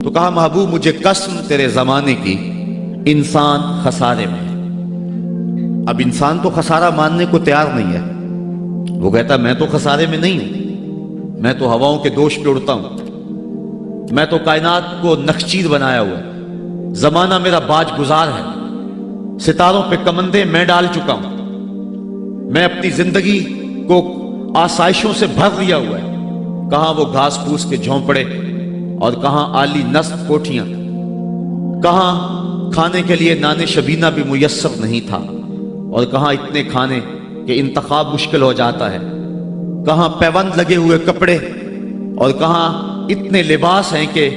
تو کہا محبوب مجھے قسم تیرے زمانے کی، انسان خسارے میں ہے۔ اب انسان تو خسارہ ماننے کو تیار نہیں ہے۔ وہ کہتا میں تو خسارے میں نہیں ہوں، میں تو ہواؤں کے دوش پہ اڑتا ہوں، میں تو کائنات کو نخچیر بنایا ہوا ہے، زمانہ میرا باج گزار ہے، ستاروں پہ کمندے میں ڈال چکا ہوں، میں اپنی زندگی کو آسائشوں سے بھر لیا ہوا ہے۔ کہاں وہ گھاس پھوس کے جھونپڑے اور کہاں عالی نصب کوٹھیاں، کہاں کھانے کے لیے نان شبینہ بھی میسر نہیں تھا، اور کہاں اتنے کھانے کہ انتخاب مشکل ہو جاتا ہے، کہاں پیوند لگے ہوئے کپڑے اور کہاں اتنے لباس ہیں کہ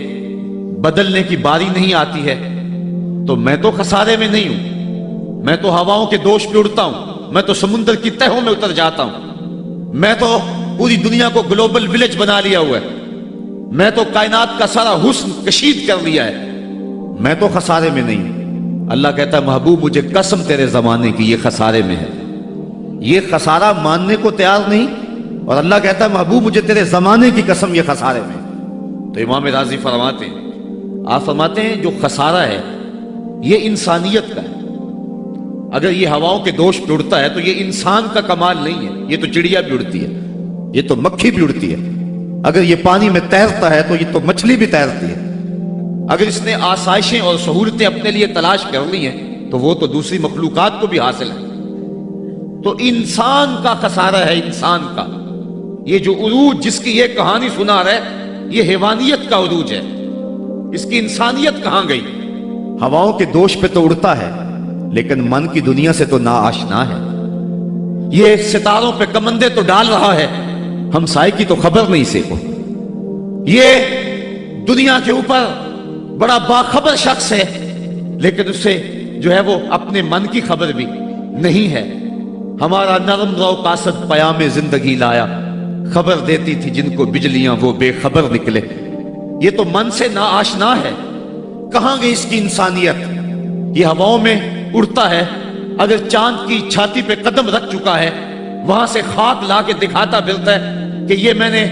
بدلنے کی باری نہیں آتی ہے۔ تو میں تو خسارے میں نہیں ہوں، میں تو ہواؤں کے دوش پہ اڑتا ہوں، میں تو سمندر کی تہوں میں اتر جاتا ہوں، میں تو پوری دنیا کو گلوبل ولیج بنا لیا ہوا ہے، میں تو کائنات کا سارا حسن کشید کر لیا ہے، میں تو خسارے میں نہیں ہوں۔ اللہ کہتا ہے محبوب مجھے قسم تیرے زمانے کی، یہ خسارے میں ہے، یہ خسارہ ماننے کو تیار نہیں، اور اللہ کہتا ہے محبوب مجھے تیرے زمانے کی قسم، یہ خسارے میں ہے۔ تو امام راضی فرماتے ہیں، آپ فرماتے ہیں جو خسارہ ہے یہ انسانیت کا ہے۔ اگر یہ ہواؤں کے دوش پہ اڑتا ہے تو یہ انسان کا کمال نہیں ہے، یہ تو چڑیا بھی اڑتی ہے، یہ تو مکھی بھی اڑتی ہے، اگر یہ پانی میں تیرتا ہے تو یہ تو مچھلی بھی تیرتی ہے، اگر اس نے آسائشیں اور سہولتیں اپنے لیے تلاش کر لی ہیں تو وہ تو دوسری مخلوقات کو بھی حاصل ہے۔ تو انسان کا خسارہ ہے، انسان کا یہ جو عروج جس کی یہ کہانی سنا رہے یہ حیوانیت کا عروج ہے، اس کی انسانیت کہاں گئی؟ ہواؤں کے دوش پہ تو اڑتا ہے لیکن من کی دنیا سے تو ناآشنا ہے، یہ ستاروں پہ کمندے تو ڈال رہا ہے، ہمسائے کی تو خبر نہیں سے کو، یہ دنیا کے اوپر بڑا باخبر شخص ہے لیکن اسے جو ہے وہ اپنے من کی خبر بھی نہیں ہے۔ ہمارا نرم رو قاصد پیام زندگی لایا، خبر دیتی تھی جن کو بجلیاں وہ بے خبر نکلے۔ یہ تو من سے ناآشنا ہے، کہاں گئی اس کی انسانیت؟ یہ ہواؤں میں اڑتا ہے، اگر چاند کی چھاتی پہ قدم رکھ چکا ہے وہاں سے خاک لا کے دکھاتا پھرتا ہے کہ یہ میں نے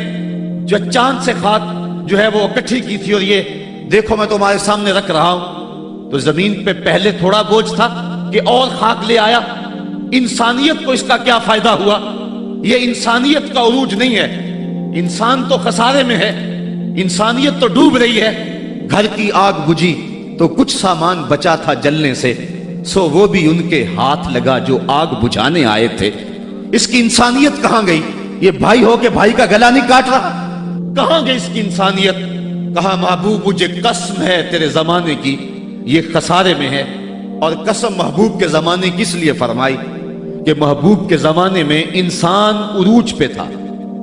جو چاند سے خاک جو ہے وہ اکٹھی کی تھی اور یہ دیکھو میں تمہارے سامنے رکھ رہا ہوں۔ تو زمین پہ پہلے تھوڑا بوجھ تھا کہ اور خاک لے آیا، انسانیت کو اس کا کیا فائدہ ہوا؟ یہ انسانیت کا عروج نہیں ہے، انسان تو خسارے میں ہے، انسانیت تو ڈوب رہی ہے۔ گھر کی آگ بجھی تو کچھ سامان بچا تھا جلنے سے، سو وہ بھی ان کے ہاتھ لگا جو آگ بجھانے آئے تھے۔ اس کی انسانیت کہاں گئی؟ یہ بھائی ہو کے بھائی کا گلا نہیں کاٹ رہا، کہاں گئی اس کی انسانیت؟ کہا محبوب مجھے قسم ہے تیرے زمانے کی، یہ خسارے میں ہے۔ اور قسم محبوب کے زمانے کی اس لیے فرمائی کہ محبوب کے زمانے میں انسان عروج پہ تھا،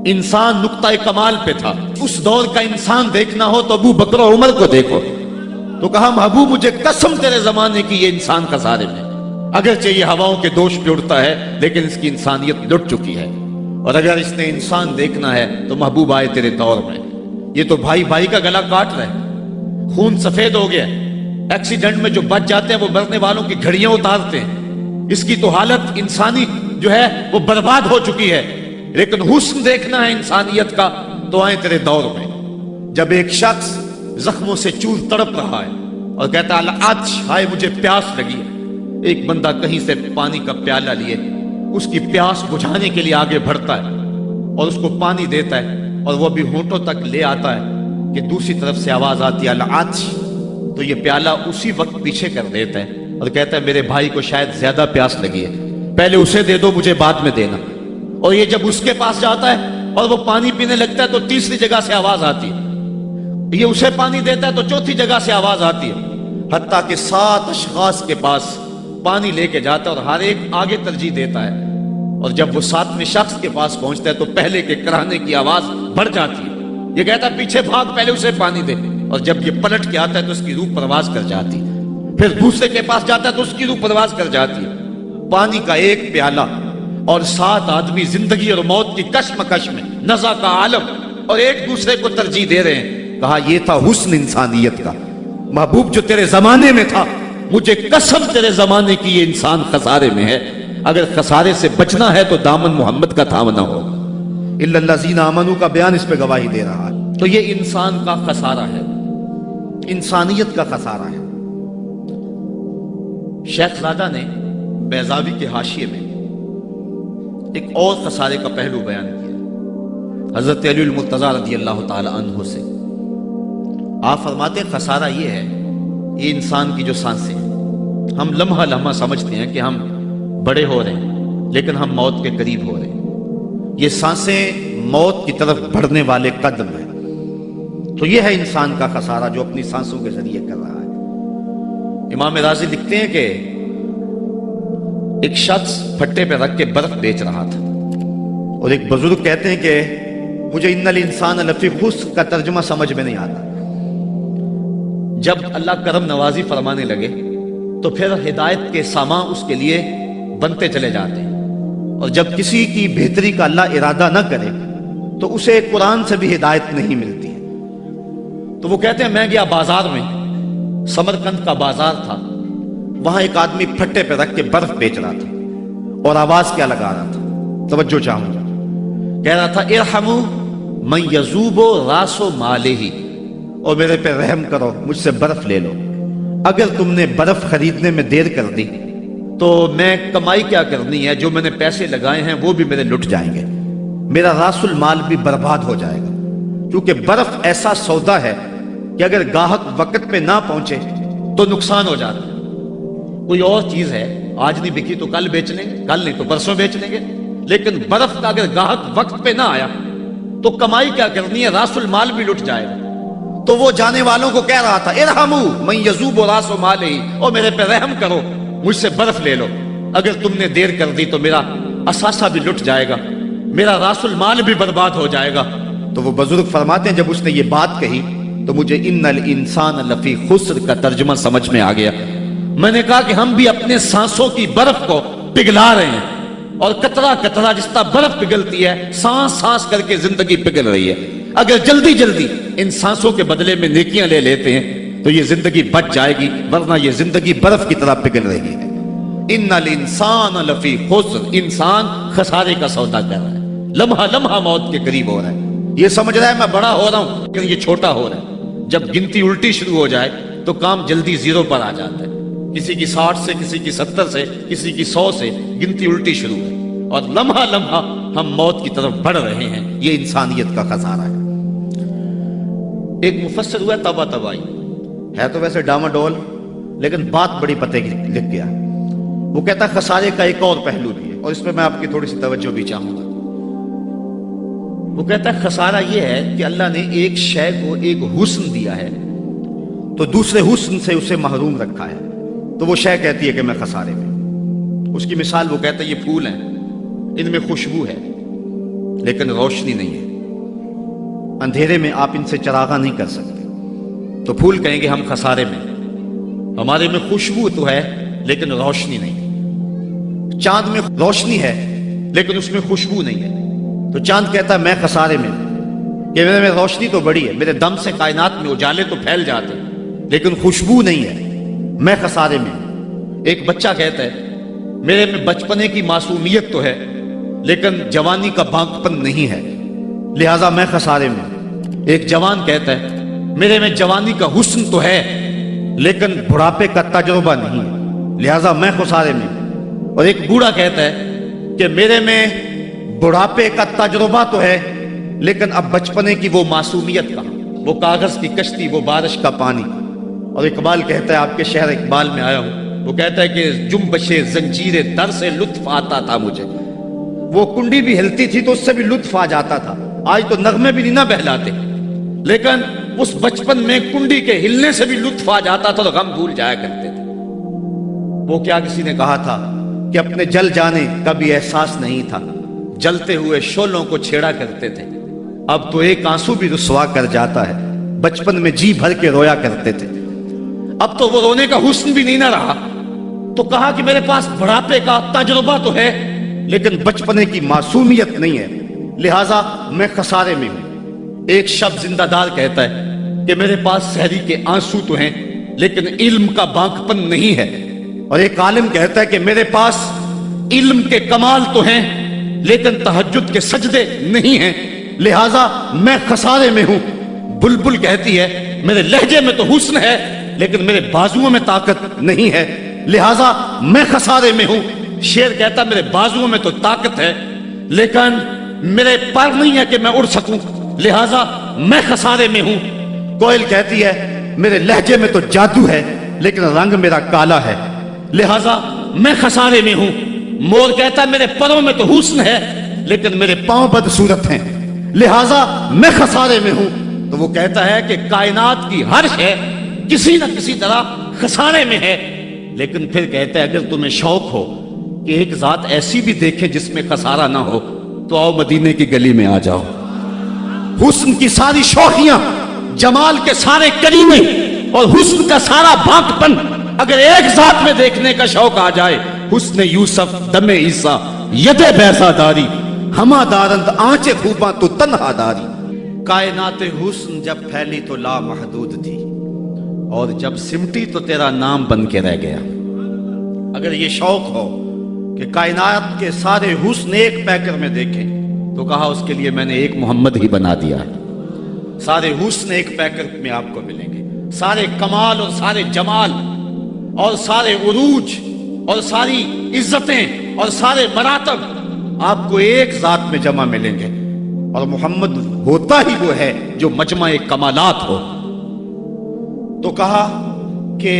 انسان نقطہ کمال پہ تھا۔ اس دور کا انسان دیکھنا ہو تو ابو بکر و عمر کو دیکھو۔ تو کہا محبوب مجھے قسم تیرے زمانے کی، یہ انسان خسارے میں، اگرچہ یہ ہواؤں کے دوش پہ اڑتا ہے لیکن اس کی انسانیت لٹ چکی ہے۔ اور اگر اس نے انسان دیکھنا ہے تو محبوب آئے تیرے دور میں۔ یہ تو بھائی بھائی کا گلا کاٹ رہے ہیں، خون سفید ہو گیا، ایکسیڈنٹ میں جو بچ جاتے ہیں وہ مرنے والوں کی گھڑیاں اتارتے ہیں، اس کی تو حالت انسانی جو ہے وہ برباد ہو چکی ہے، لیکن حسن دیکھنا ہے انسانیت کا تو آئے تیرے دور میں۔ جب ایک شخص زخموں سے چور تڑپ رہا ہے اور کہتا ہے العطش، ہائے مجھے پیاس لگی ہے، ایک بندہ کہیں سے پانی کا پیالہ لیے اس کی پیاس بجھانے کے لیے آگے بڑھتا ہے اور اس کو پانی دیتا ہے اور وہ بھی ہونٹوں تک لے آتا ہے کہ دوسری طرف سے آواز آتی ہے العطش، تو یہ پیالہ اسی وقت پیچھے کر دیتا ہے اور کہتا ہے میرے بھائی کو شاید زیادہ پیاس لگی ہے، پہلے اسے دے دو مجھے بعد میں دینا۔ اور یہ جب اس کے پاس جاتا ہے اور وہ پانی پینے لگتا ہے تو تیسری جگہ سے آواز آتی ہے، یہ اسے پانی دیتا ہے تو چوتھی جگہ سے آواز آتی ہے، حتیٰ کہ 7 اشخاص کے پاس پانی لے کے جاتا ہے اور ہر ایک آگے ترجیح دیتا ہے، اور جب وہ 7ویں شخص کے پاس پہنچتا ہے تو پہلے کے کراہنے کی آواز بڑھ جاتی ہے، یہ کہتا ہے پیچھے بھاگ پہلے اسے پانی دے، اور جب یہ پلٹ کے آتا ہے تو اس کی روح پرواز کر جاتی ہے، پھر دوسرے کے پاس جاتا ہے تو اس کی روح پرواز کر جاتی ہے۔ پانی کا ایک پیالہ اور 7 آدمی زندگی اور موت کی کشمکش میں، نزع کا عالم، اور ایک دوسرے کو ترجیح دے رہے ہیں۔ کہا یہ تھا حسن انسانیت کا۔ محبوب جو تیرے زمانے میں تھا، مجھے قسم تیرے زمانے کی، یہ انسان خسارے میں ہے۔ اگر خسارے سے بچنا ہے تو دامن محمد کا تھامنا ہو۔ الا الذین آمنوا کا بیان اس پہ گواہی دے رہا ہے۔ تو یہ انسان کا خسارہ ہے۔ انسانیت کا خسارہ ہے۔ شیخ زادہ نے بیضاوی کے حاشیے میں ایک اور خسارے کا پہلو بیان کیا حضرت علی المرتضیٰ رضی اللہ تعالی عنہ سے۔ آپ فرماتے ہیں خسارہ یہ ہے، یہ انسان کی جو سانسیں ہیں، ہم لمحہ لمحہ سمجھتے ہیں کہ ہم بڑے ہو رہے ہیں لیکن ہم موت کے قریب ہو رہے ہیں۔ یہ سانسیں موت کی طرف بڑھنے والے قدم ہیں۔ تو یہ ہے انسان کا خسارہ جو اپنی سانسوں کے ذریعے کر رہا ہے۔ امام رازی لکھتے ہیں کہ ایک شخص پھٹے پہ رکھ کے برف بیچ رہا تھا، اور ایک بزرگ کہتے ہیں کہ مجھے ان الانسان لفی خسر کا ترجمہ سمجھ میں نہیں آتا۔ جب اللہ کرم نوازی فرمانے لگے تو پھر ہدایت کے سامان اس کے لیے بنتے چلے جاتے ہیں، اور جب کسی کی بہتری کا اللہ ارادہ نہ کرے تو اسے قرآن سے بھی ہدایت نہیں ملتی ہے۔ تو وہ کہتے ہیں میں گیا بازار میں، سمرقند کا بازار تھا، وہاں ایک آدمی پھٹے پہ رکھ کے برف بیچ رہا تھا، اور آواز کیا لگا رہا تھا، توجہ چاہوں گا، کہہ رہا تھا ارحموا من یذوب راس مالہ، اور میرے پہ رحم کرو، مجھ سے برف لے لو۔ اگر تم نے برف خریدنے میں دیر کر دی تو میں کمائی کیا کرنی ہے، جو میں نے پیسے لگائے ہیں وہ بھی میرے لٹ جائیں گے، میرا راس المال بھی برباد ہو جائے گا، کیونکہ برف ایسا سودا ہے کہ اگر گاہک وقت پہ نہ پہنچے تو نقصان ہو جاتا ہے۔ کوئی اور چیز ہے، آج نہیں بکی تو کل بیچ لیں گے، کل نہیں تو پرسوں بیچ لیں گے، لیکن برف کا اگر گاہک وقت پہ نہ آیا تو کمائی کیا کرنی ہے، راس المال بھی لٹ جائے گا۔ تو وہ جانے والوں کو کہہ رہا تھا ارحموا من یذوب راس مالہ، اور میرے پہ رحم کرو، مجھ سے برف لے لو، اگر تم نے دیر کر دی تو میرا اثاثہ بھی لٹ جائے گا، میرا راس المال بھی برباد ہو جائے گا۔ تو وہ بزرگ فرماتے ہیں جب اس نے یہ بات کہی تو مجھے ان الانسان لفی خسر کا ترجمہ سمجھ میں آ گیا۔ میں نے کہا کہ ہم بھی اپنے سانسوں کی برف کو پگھلا رہے ہیں، اور قطرہ قطرہ جس طرح برف پگھلتی ہے، سانس سانس کر کے زندگی پگھل رہی ہے۔ اگر جلدی جلدی ان سانسوں کے بدلے میں نیکیاں لے لیتے ہیں تو یہ زندگی بچ جائے گی، ورنہ یہ زندگی برف کی طرح پگھل رہی ہے۔ ان الانسان لفی خسر، انسان خسارے کا سودا کر رہا ہے، لمحہ لمحہ موت کے قریب ہو رہا ہے۔ یہ سمجھ رہا ہے میں بڑا ہو رہا ہوں لیکن یہ چھوٹا ہو رہا ہے۔ جب گنتی الٹی شروع ہو جائے تو کام جلدی زیرو پر آ جاتا ہے، کسی کی 60 سے، کسی کی 70 سے، کسی کی 100 سے گنتی الٹی شروع ہے، اور لمحہ لمحہ ہم موت کی طرف بڑھ رہے ہیں۔ یہ انسانیت کا خسارہ ہے۔ ایک مفسر ہوا تبا تبائی ہے، تو ویسے ڈاماڈول لیکن بات بڑی پتے کی لکھ گیا۔ وہ کہتا ہے خسارے کا ایک اور پہلو بھی ہے، اور اس پہ میں آپ کی تھوڑی سی توجہ بھی چاہوں گا۔ وہ کہتا ہے خسارہ یہ ہے کہ اللہ نے ایک شے کو ایک حسن دیا ہے تو دوسرے حسن سے اسے محروم رکھا ہے، تو وہ شے کہتی ہے کہ میں خسارے میں۔ اس کی مثال وہ کہتا ہے یہ پھول ہیں، ان میں خوشبو ہے لیکن روشنی نہیں ہے، اندھیرے میں آپ ان سے چراغاں نہیں کر سکتے، تو پھول کہیں گے ہم خسارے میں، ہمارے میں خوشبو تو ہے لیکن روشنی نہیں۔ چاند میں روشنی ہے لیکن اس میں خوشبو نہیں ہے، تو چاند کہتا ہے میں خسارے میں کہ میرے میں روشنی تو بڑی ہے، میرے دم سے کائنات میں اجالے تو پھیل جاتے لیکن خوشبو نہیں ہے، میں خسارے میں۔ ایک بچہ کہتا ہے میرے میں بچپنے کی معصومیت تو ہے لیکن جوانی کا بانکپن نہیں ہے، لہذا میں خسارے میں۔ ایک جوان کہتا ہے میرے میں جوانی کا حسن تو ہے لیکن بڑھاپے کا تجربہ نہیں ہے، لہذا میں خسارے میں۔ اور ایک بوڑھا کہتا ہے کہ میرے میں بڑھاپے کا تجربہ تو ہے لیکن اب بچپنے کی وہ معصومیت کہاں، وہ کاغذ کی کشتی، وہ بارش کا پانی۔ اور اقبال کہتا ہے، آپ کے شہر اقبال میں آیا ہوں، وہ کہتا ہے کہ جنبش زنجیر در سے لطف آتا تھا مجھے، وہ کنڈی بھی ہلتی تھی تو اس سے بھی لطف آ جاتا تھا، آج تو نغمے بھی نہیں نہ بہلاتے، لیکن اس بچپن میں کنڈی کے ہلنے سے بھی لطف آ جاتا تھا تو غم بھول جایا کرتے تھے۔ وہ کیا کسی نے کہا تھا کہ اپنے جل جانے کا بھی احساس نہیں تھا، جلتے ہوئے شعلوں کو چھیڑا کرتے تھے، اب تو ایک آنسو بھی رسوا کر جاتا ہے، بچپن میں جی بھر کے رویا کرتے تھے، اب تو وہ رونے کا حسن بھی نہیں نہ رہا۔ تو کہا کہ میرے پاس بڑھاپے کا تجربہ تو ہے لیکن بچپنے کی معصومیت نہیں ہے، لہٰذا میں خسارے میں ہوں۔ ایک شب زندہ دار کہتا ہے کہ میرے پاس سحری کے آنسو تو ہیں لیکن علم کا بانکپن نہیں ہے، اور ایک عالم کہتا ہے کہ میرے پاس علم کے کمال تو ہیں لیکن تہجد کے سجدے نہیں ہیں، لہٰذا میں خسارے میں ہوں۔ بلبل کہتی ہے میرے لہجے میں تو حسن ہے لیکن میرے بازوؤں میں طاقت نہیں ہے، لہذا میں خسارے میں ہوں۔ شیر کہتا میرے بازوؤں میں تو طاقت ہے لیکن میرے پر نہیں ہے کہ میں اڑ سکوں، لہذا میں خسارے میں ہوں۔ کوئل کہتی ہے میرے لہجے میں تو جادو ہے لیکن رنگ میرا کالا ہے، لہذا میں خسارے میں ہوں۔ مور کہتا ہے میرے پروں میں تو حسن ہے لیکن میرے پاؤں بدصورت ہیں، لہذا میں خسارے میں ہوں۔ تو وہ کہتا ہے کہ کائنات کی ہر شے کسی نہ کسی طرح خسارے میں ہے، لیکن پھر کہتا ہے اگر تمہیں شوق ہو کہ ایک ذات ایسی بھی دیکھیں جس میں خسارہ نہ ہو تو آؤ مدینے کی گلی میں آ جاؤ۔ حسن کی ساری شوخیاں، جمال کے سارے کریمے اور حسن کا سارا بھاگ پن اگر ایک ذات میں دیکھنے کا شوق آ جائے، حسن یوسف دم عیسیٰ ید بیضا داری، ہما دارند آنچ خوباں تو تنہا داری۔ کائنات حسن جب پھیلی تو لا محدود تھی اور جب سمٹی تو تیرا نام بن کے رہ گیا۔ اگر یہ شوق ہو کہ کائنات کے سارے حسن ایک پیکر میں دیکھیں تو کہا اس کے لیے میں نے ایک محمد ہی بنا دیا ہے۔ سارے حسن ایک پیکر میں آپ کو ملیں گے، سارے کمال اور سارے جمال اور سارے عروج اور ساری عزتیں اور سارے مراتب آپ کو ایک ذات میں جمع ملیں گے، اور محمد ہوتا ہی وہ ہے جو مجمع کمالات ہو۔ تو کہا کہ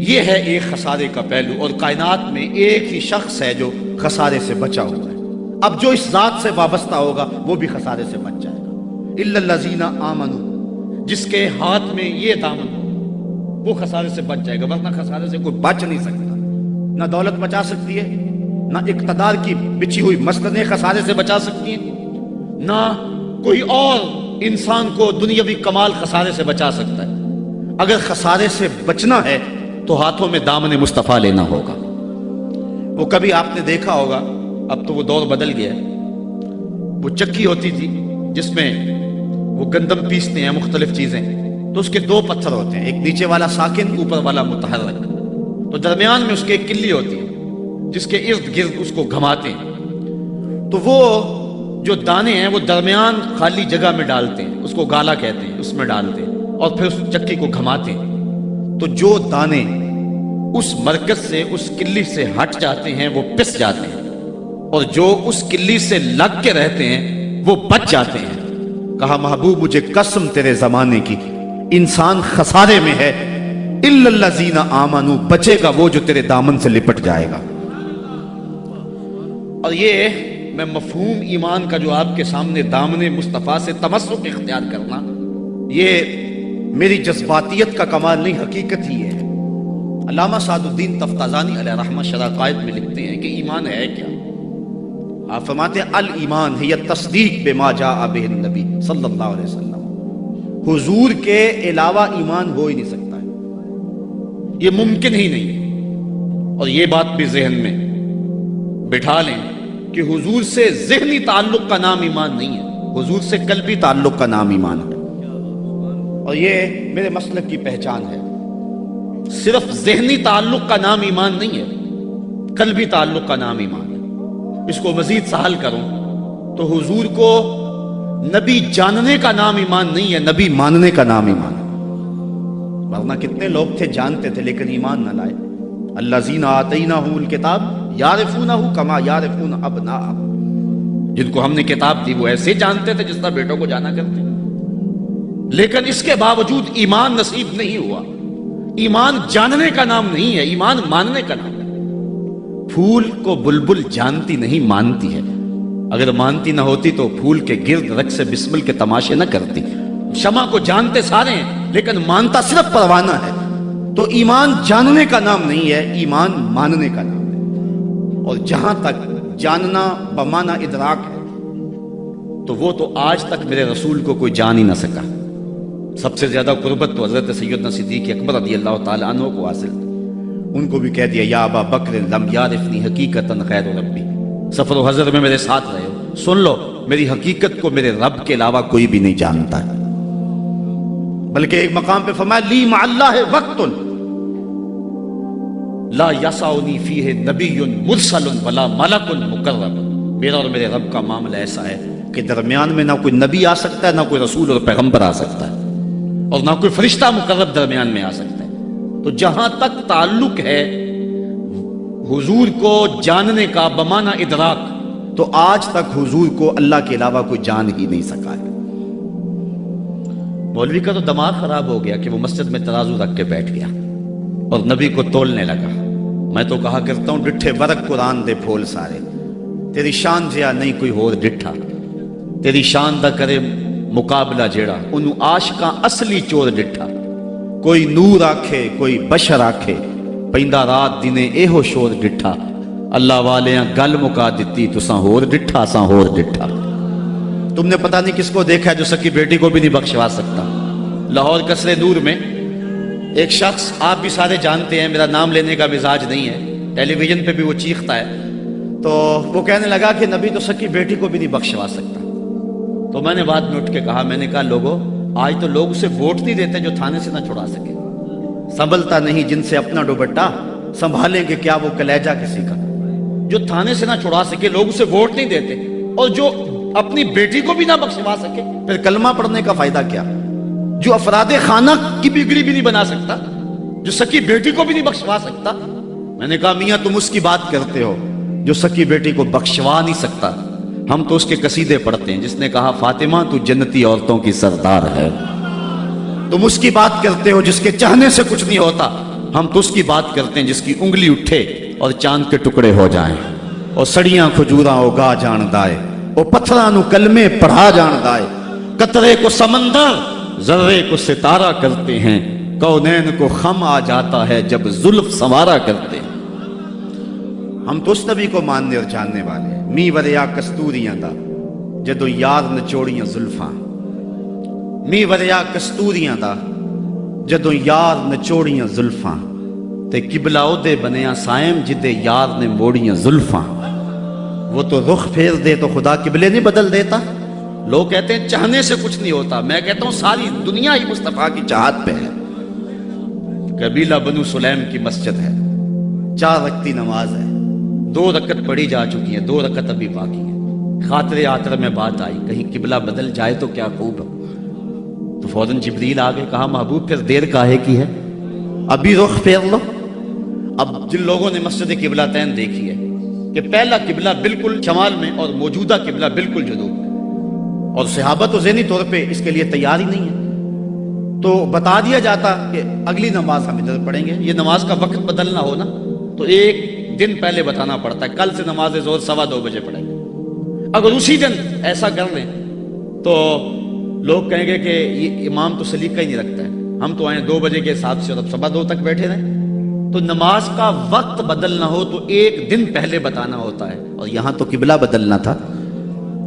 یہ ہے ایک خسارے کا پہلو، اور کائنات میں ایک ہی شخص ہے جو خسارے سے بچا ہوا ہے۔ اب جو اس ذات سے وابستہ ہوگا وہ بھی خسارے سے بچ جائے گا۔ الا الذین آمنوا، جس کے ہاتھ میں یہ دامن ہو وہ خسارے سے بچ جائے گا، ورنہ خسارے سے کوئی بچ نہیں سکتا۔ نہ دولت بچا سکتی ہے، نہ اقتدار کی بچھی ہوئی مسندیں خسارے سے بچا سکتی ہیں، نہ کوئی اور انسان کو دنیاوی کمال خسارے سے بچا سکتا ہے۔ اگر خسارے سے بچنا ہے تو ہاتھوں میں دامن مصطفیٰ لینا ہوگا۔ وہ کبھی آپ نے دیکھا ہوگا، اب تو وہ دور بدل گیا ہے، وہ چکی ہوتی تھی جس میں وہ گندم پیستے ہیں، مختلف چیزیں، تو اس کے دو پتھر ہوتے ہیں، ایک نیچے والا ساکن، اوپر والا متحرک، تو درمیان میں اس کے ایک کلی ہوتی ہے جس کے ارد گرد اس کو گھماتے ہیں، تو وہ جو دانے ہیں وہ درمیان خالی جگہ میں ڈالتے ہیں، اس کو گالا کہتے ہیں، اس میں ڈالتے ہیں اور پھر اس چکی کو گھماتے ہیں، تو جو دانے اس مرکز سے، اس کلی سے ہٹ جاتے ہیں وہ پس جاتے ہیں، اور جو اس کلی سے لگ کے رہتے ہیں وہ بچ جاتے ہیں۔ کہا محبوب مجھے قسم تیرے زمانے کی، انسان خسارے میں ہے، الا الذین آمنوا، بچے گا وہ جو تیرے دامن سے لپٹ جائے گا۔ اور یہ میں مفہوم ایمان کا جو آپ کے سامنے دامن مصطفیٰ سے تمسک اختیار کرنا، یہ میری جذباتیت کا کمال نہیں، حقیقت ہی ہے۔ علامہ سعد الدین تفتازانی علیہ رحمہ شرح قائد میں لکھتے ہیں کہ ایمان ہے کیا؟ آپ فرماتے ہیں الایمان ہی تصدیق بما جاء بہ النبی صلی اللہ علیہ وسلم، حضور کے علاوہ ایمان ہو ہی نہیں سکتا ہے، یہ ممکن ہی نہیں۔ اور یہ بات بھی ذہن میں بٹھا لیں کہ حضور سے ذہنی تعلق کا نام ایمان نہیں ہے، حضور سے قلبی تعلق کا نام ایمان ہے، اور یہ میرے مسلک کی پہچان ہے۔ صرف ذہنی تعلق کا نام ایمان نہیں ہے، قلبی تعلق کا نام ایمان ہے۔ اس کو مزید سہل کروں تو حضور کو نبی جاننے کا نام ایمان نہیں ہے، نبی ماننے کا نام ایمان ہے۔ ورنہ کتنے لوگ تھے جانتے تھے لیکن ایمان نہ لائے۔ الذین آتیناہم الکتاب یعرفونہ کما یعرفون ابناءہم، جن کو ہم نے کتاب دی وہ ایسے جانتے تھے جس طرح بیٹوں کو جانا کرتے، لیکن اس کے باوجود ایمان نصیب نہیں ہوا۔ ایمان جاننے کا نام نہیں ہے، ایمان ماننے کا نام ہے۔ پھول کو بلبل جانتی نہیں، مانتی ہے۔ اگر مانتی نہ ہوتی تو پھول کے گرد رقص بسمل کے تماشے نہ کرتی۔ شمع کو جانتے سارے ہیں لیکن مانتا صرف پروانہ ہے۔ تو ایمان جاننے کا نام نہیں ہے، ایمان ماننے کا نام ہے۔ اور جہاں تک جاننا بمانا ادراک ہے تو وہ تو آج تک میرے رسول کو کوئی جان ہی نہ سکا۔ سب سے زیادہ قربت تو حضرت سیدنا صدیق اکبر رضی اللہ تعالی عنہ کو حاصل تھی۔ ان کو بھی کہہ دیا یا ابا بکر لم یعرفنی حقیقتا غیر ربی، سفر و حضر میں میرے ساتھ رہے ہو، سن لو میری حقیقت کو میرے رب کے علاوہ کوئی بھی نہیں جانتا ہے۔ بلکہ ایک مقام پہ فرمایا لی مع اللہ وقت لا یسعنی فیہ نبی مرسل ولا ملک مقرب، میرا اور میرے رب کا معاملہ ایسا ہے کہ درمیان میں نہ کوئی نبی آ سکتا ہے نہ کوئی رسول اور پیغمبر آ سکتا ہے۔ اور نہ کوئی فرشتہ مقرب درمیان میں آ سکتا ہے۔ تو جہاں تک تعلق ہے حضور کو جاننے کا بمانہ ادراک، تو آج تک حضور کو اللہ کے علاوہ کوئی جان ہی نہیں سکا ہے۔ مولوی کا تو دماغ خراب ہو گیا کہ وہ مسجد میں ترازو رکھ کے بیٹھ گیا اور نبی کو تولنے لگا۔ میں تو کہا کرتا ہوں ڈٹھے ورق قرآن دے پھول سارے، تیری شان جیا نہیں کوئی ہور ڈٹھا، تیری شان دا کرے مقابلہ جیڑا انہوں عاشقاں اصلی چور ڈٹھا۔ کوئی نور آکھے کوئی بشر آکھے، پیندہ رات دینے ایہو شور ڈٹھا، اللہ والیاں گل مکا دیتی تساں ہور ڈٹھا ساں ہور ڈٹھا۔ تم نے پتہ نہیں کس کو دیکھا ہے جو سکی بیٹی کو بھی نہیں بخشوا سکتا۔ لاہور قصر نور میں ایک شخص، آپ بھی سارے جانتے ہیں، میرا نام لینے کا مزاج نہیں ہے، ٹیلی ویژن پہ بھی وہ چیختا ہے، تو وہ کہنے لگا کہ نبی تو سکی بیٹی کو بھی نہیں بخشوا سکتا۔ تو میں نے بعد میں اٹھ کے کہا، میں نے کہا لوگوں آج تو لوگ اسے ووٹ نہیں دیتے جو تھانے سے نہ چھڑا سکے۔ سنبھلتا نہیں جن سے اپنا دوپٹہ، سنبھالیں گے کیا وہ کلیجہ کسی کا۔ جو تھانے سے نہ چھڑا سکے لوگ اسے ووٹ نہیں دیتے، اور جو اپنی بیٹی کو بھی نہ بخشوا سکے پھر کلمہ پڑھنے کا فائدہ کیا؟ جو افراد خانہ کی بگڑی بھی نہیں بنا سکتا، جو سکی بیٹی کو بھی نہیں بخشوا سکتا۔ میں نے کہا میاں تم اس کی بات کرتے ہو جو سکی بیٹی کو بخشوا نہیں سکتا، ہم تو اس کے قصیدے پڑھتے ہیں جس نے کہا فاطمہ تو جنتی عورتوں کی سردار ہے۔ تم اس کی بات کرتے ہو جس کے چاہنے سے کچھ نہیں ہوتا، ہم تو اس کی بات کرتے ہیں جس کی انگلی اٹھے اور چاند کے ٹکڑے ہو جائیں، اور سڑیاں کھجوراں اگا جان دائے، اور پتھراں نو کلمے پڑھا جان دائے۔ قطرے کو سمندر ذرے کو ستارہ کرتے ہیں، کونین کو خم آ جاتا ہے جب زلف سنوارا کرتے ہیں۔ ہم تو اس نبی کو ماننے اور جاننے والے ہیں۔ می وریا کستوریاں دا جدو یار نچوڑیاں زلفاں، می وریا کستوریاں دا جدو یار نچوڑیاں زلفاں، تے قبلہ دے بنیا سائم جدے یار نے موڑیاں زلفاں۔ وہ تو رخ پھیر دے تو خدا قبلے نہیں بدل دیتا۔ لوگ کہتے ہیں چاہنے سے کچھ نہیں ہوتا، میں کہتا ہوں ساری دنیا ہی مصطفیٰ کی چاہت پہ ہے۔ قبیلہ بنو سلیم کی مسجد ہے، 4 رکعتی نماز ہے، 2 رکعت پڑھی جا چکی ہیں، 2 رکعت ابھی باقی ہیں۔ خاطر آتر میں بات آئی کہیں قبلہ بدل جائے تو کیا خوب ہو، تو فوراً جبریل آگے کہا محبوب پھر دیر کاہے کی ہے، ابھی رخ پھیر لو۔ اب جن لوگوں نے مسجد قبلہ تین دیکھی ہے کہ پہلا قبلہ بالکل شمال میں اور موجودہ قبلہ بالکل جنوب میں، اور صحابہ تو ذہنی طور پہ اس کے لیے تیار ہی نہیں ہے، تو بتا دیا جاتا کہ اگلی نماز ہم ادھر پڑھیں گے۔ یہ نماز کا وقت بدلنا ہو نا تو 1 دن پہلے بتانا پڑتا ہے، کل سے نماز ظہر 2:15 بجے پڑھیں گے۔ اگر اسی دن ایسا کر لیں تو لوگ کہیں گے کہ یہ امام تو سلیقہ ہی نہیں رکھتا ہے، ہم تو آئیں 2 بجے کے حساب سے اور اب 2:15 تک بیٹھے رہیں۔ تو نماز کا وقت بدلنا ہو تو 1 دن پہلے بتانا ہوتا ہے، اور یہاں تو قبلہ بدلنا تھا،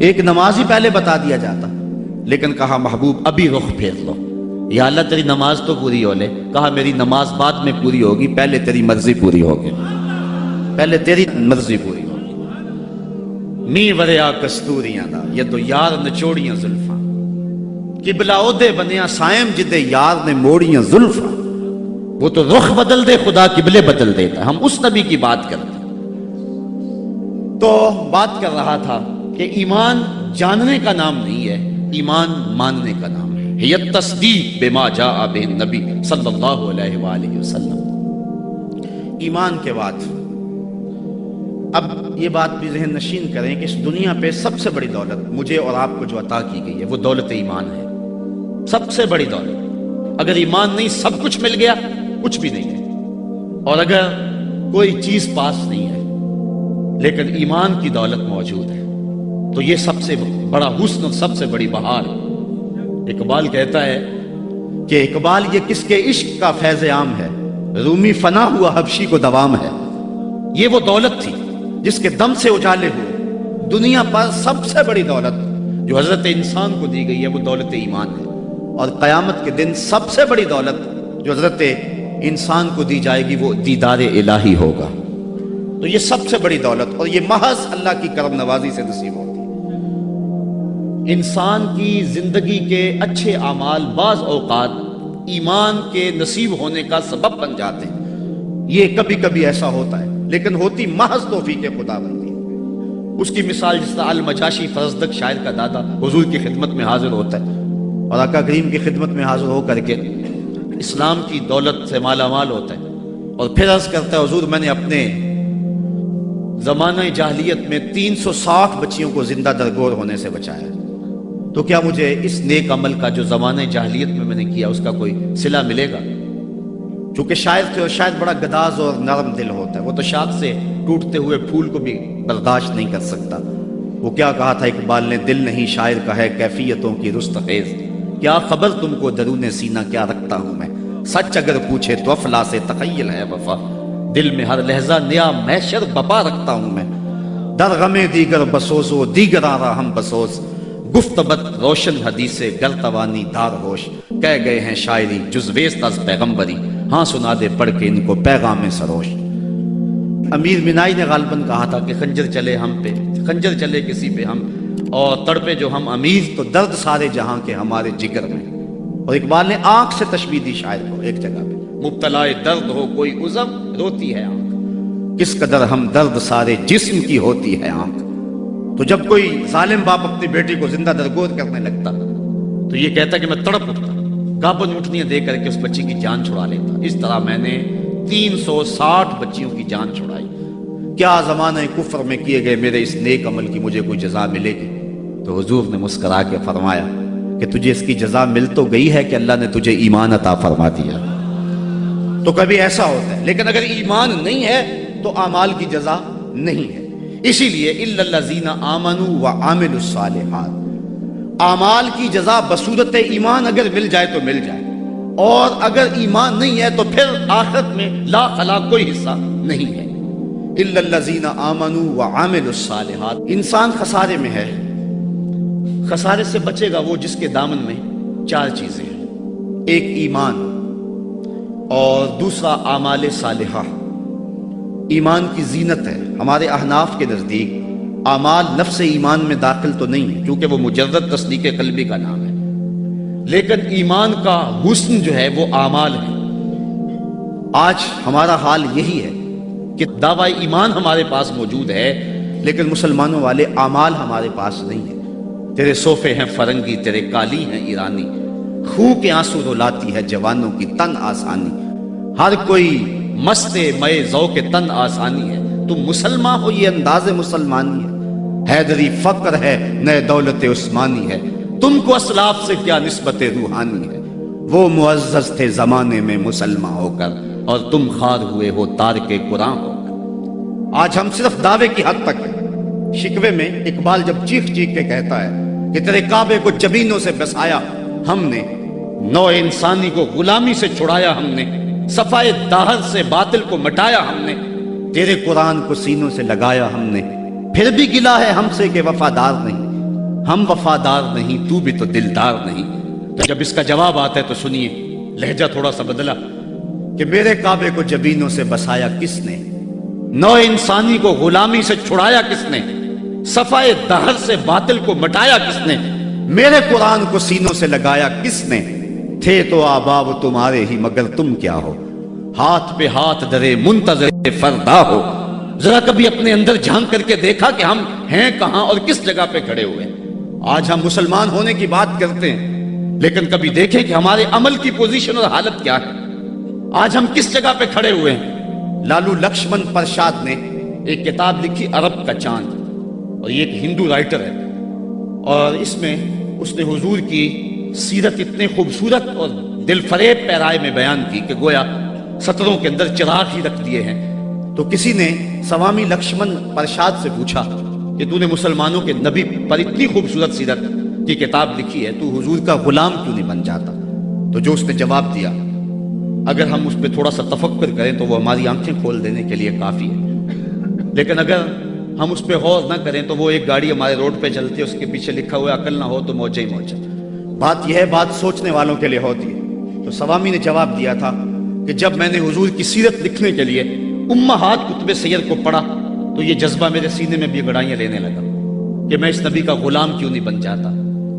ایک نماز ہی پہلے بتا دیا جاتا، لیکن کہا محبوب ابھی رخ پھیر لو۔ یا اللہ تیری نماز تو پوری ہو لے، کہا میری نماز بعد میں پوری ہوگی، پہلے تیری مرضی پوری ہوگی، پہلے تیری مرضی پوری ہوگی۔ می وریا کستوریاں دا یدو یار نچوڑیاں زلفاں، قبلہ دے بنیا سائم جدے یار نے موڑیاں زلفاں۔ وہ تو رخ بدل دے خدا قبلے بدل دیتا، ہم اس نبی کی بات کرتے ہیں۔ تو بات کر رہا تھا کہ ایمان جاننے کا نام نہیں ہے، ایمان ماننے کا نام ہے۔ ہی التصدیق بما جاء بہ النبی صلی اللہ علیہ وآلہ وسلم۔ ایمان کے بعد اب یہ بات بھی ذہن نشین کریں کہ اس دنیا پہ سب سے بڑی دولت مجھے اور آپ کو جو عطا کی گئی ہے وہ دولت ایمان ہے، سب سے بڑی دولت۔ اگر ایمان نہیں سب کچھ مل گیا، کچھ بھی نہیں ہے، اور اگر کوئی چیز پاس نہیں ہے لیکن ایمان کی دولت موجود ہے تو یہ سب سے بڑا حسن اور سب سے بڑی بہار۔ اقبال کہتا ہے کہ اقبال یہ کس کے عشق کا فیض عام ہے، رومی فنا ہوا حبشی کو دوام ہے۔ یہ وہ دولت تھی جس کے دم سے اجالے ہوئے دنیا پر سب سے بڑی دولت جو حضرت انسان کو دی گئی ہے وہ دولت ایمان ہے، اور قیامت کے دن سب سے بڑی دولت جو حضرت انسان کو دی جائے گی وہ دیدار الہی ہوگا۔ تو یہ سب سے بڑی دولت، اور یہ محض اللہ کی کرم نوازی سے نصیب ہوتی ہے۔ انسان کی زندگی کے اچھے اعمال بعض اوقات ایمان کے نصیب ہونے کا سبب بن جاتے ہیں، یہ کبھی کبھی ایسا ہوتا ہے لیکن ہوتی محض توفیق خدا بندی۔ اس کی مثال جس طرح المجاشی فرزدق شاعر کا دادا حضور کی خدمت میں حاضر ہوتا ہے اور آقا کریم کی خدمت میں حاضر ہو کر کے اسلام کی دولت سے مالا مال ہوتا ہے، اور پھر عرض کرتا ہے حضور میں نے اپنے زمانہ جاہلیت میں 360 بچیوں کو زندہ درگور ہونے سے بچایا، تو کیا مجھے اس نیک عمل کا جو زمانہ جاہلیت میں نے کیا اس کا کوئی صلہ ملے گا؟ چونکہ شاعر تھے اور شاید بڑا گداز اور نرم دل ہوتا ہے، وہ تو شاخ سے ٹوٹتے ہوئے پھول کو بھی برداشت نہیں کر سکتا۔ وہ کیا کہا تھا اقبال نے، دل نہیں شاعر کا ہے کیفیتوں کی رست خیز، کیا خبر تم کو درون سینہ کیا رکھتا ہوں میں، سچ اگر پوچھے تو افلا سے تخیل ہے وفا، دل میں ہر لہجہ نیا محشر بپا رکھتا ہوں میں، در غمے دیگر بسوز و دیگر آرا ہم بسوز، گفتبت روشن حدیث گر توانی دار ہوش، کہہ گئے ہیں شاعری جزویست از پیغمبری، ہاں سنا دے پڑھ کے ان کو پیغام سروش۔ امیر منائی نے غالباً کہا تھا کہ خنجر چلے ہم پہ، خنجر چلے کسی پہ ہم، اور تڑپے جو ہم امیر تو درد سارے جہاں کے ہمارے جگر میں۔ اور اقبال نے آنکھ سے تشبیہ دی شاعر کو ایک جگہ پہ، مبتلا درد ہو کوئی عزم روتی ہے آنکھ، کس قدر ہم درد سارے جسم کی ہوتی ہے آنکھ۔ تو جب کوئی ظالم باپ اپنی بیٹی کو زندہ درگور کرنے لگتا تو یہ کہتا کہ میں تڑپ اٹھتا، گابن اٹھنیاں دے کر کے اس بچی کی جان چھڑا لیتا۔ اس طرح میں نے 360 بچیوں کی جان چھڑائی، کیا زمانہ کفر میں کیے گئے میرے اس نیک عمل کی مجھے کوئی جزا ملے گی؟ تو حضور نے مسکرا کے فرمایا کہ تجھے اس کی جزا مل تو گئی ہے کہ اللہ نے تجھے ایمان عطا فرما دیا۔ تو کبھی ایسا ہوتا ہے، لیکن اگر ایمان نہیں ہے تو اعمال کی جزا نہیں ہے۔ اسی لیے الا الذین آمنوا وعملوا الصالحات، اعمال کی جزا بصورت ایمان اگر مل جائے تو مل جائے، اور اگر ایمان نہیں ہے تو پھر آخرت میں لا خلا کوئی حصہ نہیں ہے۔ الا الذین آمنوا وعملوا الصالحات، انسان خسارے میں ہے۔ خسارے سے بچے گا وہ جس کے دامن میں 4 چیزیں ہیں، ایک ایمان، اور دوسرا اعمال صالحہ۔ ایمان کی زینت ہے، ہمارے احناف کے نزدیک اعمال نفس ایمان میں داخل تو نہیں ہے کیونکہ وہ مجرد تصدیق قلبی کا نام ہے، لیکن ایمان کا حسن جو ہے وہ اعمال ہے۔ آج ہمارا حال یہی ہے کہ دعوی ایمان ہمارے پاس موجود ہے لیکن مسلمانوں والے اعمال ہمارے پاس نہیں ہے۔ تیرے صوفے ہیں فرنگی، تیرے کالی ہیں ایرانی، خون کے آنسو رلاتی ہے جوانوں کی تن آسانی، ہر کوئی مست مئے ذوق تن آسانی ہے، تم مسلمان ہو یہ انداز مسلمانی ہے، حیدری فقر ہے نئے دولت عثمانی ہے، تم کو اسلاف سے کیا نسبت روحانی ہے، وہ معزز تھے زمانے میں مسلمان ہو کر اور تم خار ہوئے ہو تارک قرآن ہو کر۔ آج ہم صرف دعوے کی حد تک ہیں۔ شکوے میں اقبال جب چیخ چیخ کے کہتا ہے کہ تیرے کعبے کو جبینوں سے بسایا ہم نے، نو انسانی کو غلامی سے چھڑایا ہم نے، صفائے داہر سے باطل کو مٹایا ہم نے، تیرے قرآن کو سینوں سے لگایا ہم نے، پھر بھی گلا ہے ہم سے کہ وفادار نہیں، ہم وفادار نہیں تو بھی تو دلدار نہیں۔ تو جب اس کا جواب آتا ہے تو سنیے، لہجہ تھوڑا سا بدلا، کہ میرے کعبے کو جبینوں سے بسایا کس نے، نو انسانی کو غلامی سے چھڑایا کس نے، صفائے دہر سے باطل کو مٹایا کس نے، میرے قرآن کو سینوں سے لگایا کس نے، تھے تو آباب تمہارے ہی مگر تم کیا ہو، ہاتھ پہ ہاتھ درے منتظر فردا ہو۔ ذرا کبھی اپنے اندر جھانک کر کے دیکھا کہ ہم ہیں کہاں اور کس جگہ پہ کھڑے ہوئے ہیں۔ آج ہم مسلمان ہونے کی بات کرتے ہیں لیکن کبھی دیکھیں کہ ہمارے عمل کی پوزیشن اور حالت کیا ہے، آج ہم کس جگہ پہ کھڑے ہوئے ہیں۔ لالو لکشمن پرشاد نے ایک کتاب لکھی عرب کا چاند، اور یہ ایک ہندو رائٹر ہے، اور اس میں اس نے حضور کی سیرت اتنے خوبصورت اور دل فریب پیرائے میں بیان کی کہ گویا سطروں کے اندر چراغ ہی رکھ دیے ہیں۔ تو کسی نے سوامی لکشمن پرشاد سے پوچھا کہ تو نے مسلمانوں کے نبی پر اتنی خوبصورت سیرت کی کتاب لکھی ہے، تو حضور کا غلام کیوں نہیں بن جاتا؟ تو جو اس نے جواب دیا، اگر ہم اس پہ تھوڑا سا تفکر کریں تو وہ ہماری آنکھیں کھول دینے کے لیے کافی ہے، لیکن اگر ہم اس پہ غور نہ کریں تو وہ ایک گاڑی ہمارے روڈ پہ چلتی ہے، اس کے پیچھے لکھا ہوا ہے عقل نہ ہو تو موجہ ہی موجہ۔ بات یہ ہے، بات سوچنے والوں کے لیے ہوتی ہے۔ تو سوامی نے جواب دیا تھا کہ جب میں نے حضور کی سیرت لکھنے کے لیے امہات کتب سیر کو پڑھا تو یہ جذبہ میرے سینے میں بھی گڑائیاں لینے لگا کہ میں اس نبی کا غلام کیوں نہیں بن جاتا،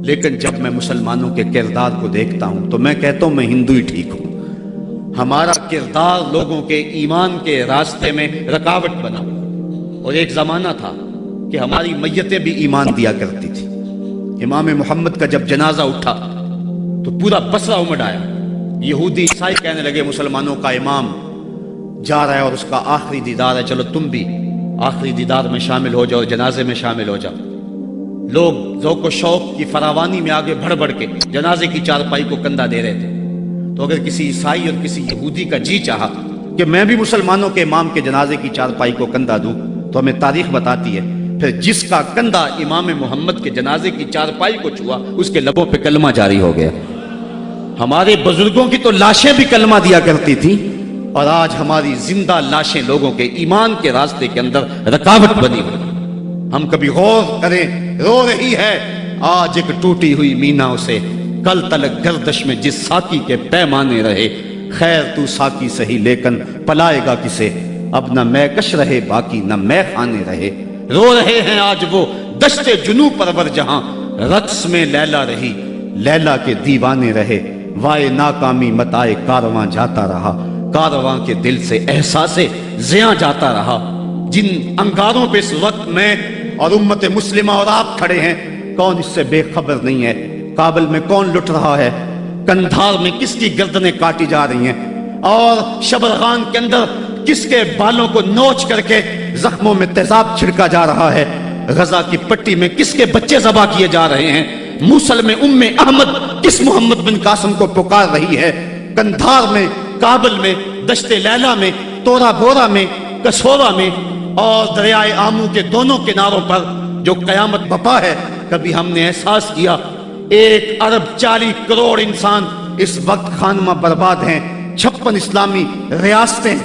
لیکن جب میں مسلمانوں کے کردار کو دیکھتا ہوں تو میں کہتا ہوں میں ہندو ہی ٹھیک ہوں۔ ہمارا کردار لوگوں کے ایمان کے راستے میں رکاوٹ بنا، اور ایک زمانہ تھا کہ ہماری میتیں بھی ایمان دیا کرتی تھی۔ امام محمد کا جب جنازہ اٹھا پورا بصرہ امڑ آیا. یہودی عیسائی کہنے لگے مسلمانوں کا امام جا رہا ہے اور اس کا آخری دیدار ہے، چلو تم بھی آخری دیدار میں شامل ہو جاؤ، جنازے میں شامل ہو جاؤ. لوگ ذوق و شوق کی فراوانی میں آگے بڑھ بڑھ کے جنازے کی چارپائی کو کندھا دے رہے تھے. تو اگر کسی عیسائی اور کسی یہودی کا جی چاہا کہ میں بھی مسلمانوں کے امام کے جنازے کی چارپائی کو کندھا دوں، تو ہمیں تاریخ بتاتی ہے پھر جس کا کندھا امام محمد کے جنازے کی چارپائی کو چھوا اس کے لبوں پہ کلمہ جاری ہو گیا. ہمارے بزرگوں کی تو لاشیں بھی کلمہ دیا کرتی تھی، اور آج ہماری زندہ لاشیں لوگوں کے ایمان کے راستے کے اندر رکاوٹ بنی ہوئی. ہم کبھی غور کریں، رو رہی ہے آج ایک ٹوٹی ہوئی مینا اسے، کل تلک گردش میں جس ساکی کے پیمانے رہے. خیر تو ساکی سہی لیکن پلائے گا کسے، اب نہ میں کش رہے باقی نہ میں خانے رہے. رو رہے ہیں آج وہ دشت جنو پرور جہاں رقص میں لیلا رہی، لیلا کے دیوانے رہے. وائے ناکامی متائے کارواں جاتا رہا، کارواں کے دل سے احساس زیاں جاتا رہا. جن انگاروں پہ اس وقت میں اور امت مسلمہ اور آپ کھڑے ہیں، کون اس سے بے خبر نہیں ہے؟ کابل میں کون لٹ رہا ہے؟ کندھار میں کس کی گردنیں کاٹی جا رہی ہیں؟ اور شبرغان کے اندر کس کے بالوں کو نوچ کر کے زخموں میں تیزاب چھڑکا جا رہا ہے؟ غزہ کی پٹی میں کس کے بچے ذبح کیے جا رہے ہیں؟ موصل میں ام احمد کس محمد بن قاسم کو پکار رہی ہے؟ کندھار میں، کابل میں، دشت لیلا میں، تورا بورا میں، کسورا میں اور دریائے آمو کے دونوں کناروں پر جو قیامت بپا ہے، کبھی ہم نے احساس کیا 1.40 ارب انسان اس وقت خانمہ برباد ہیں. 56 اسلامی ریاستیں